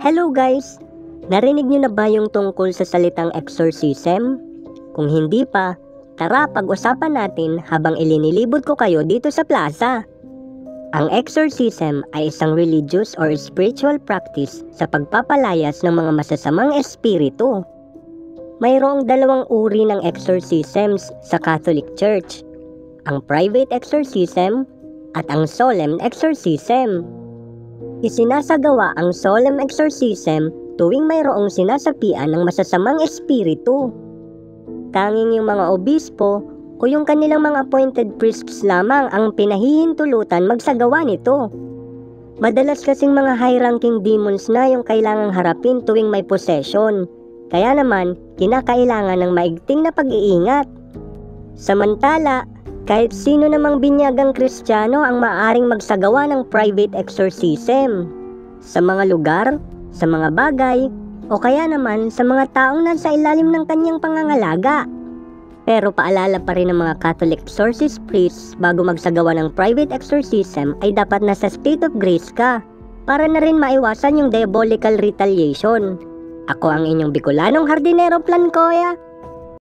Hello guys! Narinig niyo na ba yung tungkol sa salitang exorcism? Kung hindi pa, tara pag-usapan natin habang ilinilibot ko kayo dito sa plaza. Ang exorcism ay isang religious or spiritual practice sa pagpapalayas ng mga masasamang espiritu. Mayroong dalawang uri ng exorcisms sa Catholic Church, ang private exorcism at ang solemn exorcism. Isinasagawa ang solemn exorcism tuwing mayroong sinasapian ng masasamang espiritu. Tanging yung mga obispo o yung kanilang mga appointed priests lamang ang pinahihintulutan magsagawa nito. Madalas kasing mga high-ranking demons na yung kailangang harapin tuwing may possession, kaya naman kinakailangan ng maigting na pag-iingat. Samantala, kahit sino namang binyagang Kristiyano ang maaaring magsagawa ng private exorcism sa mga lugar, sa mga bagay, o kaya naman sa mga taong nasa ilalim ng kanyang pangangalaga. Pero paalala pa rin ng mga Catholic exorcist priests bago magsagawa ng private exorcism ay dapat nasa state of grace ka para na rin maiwasan yung diabolical retaliation. Ako ang inyong Bicolanong Hardinero Plancoya.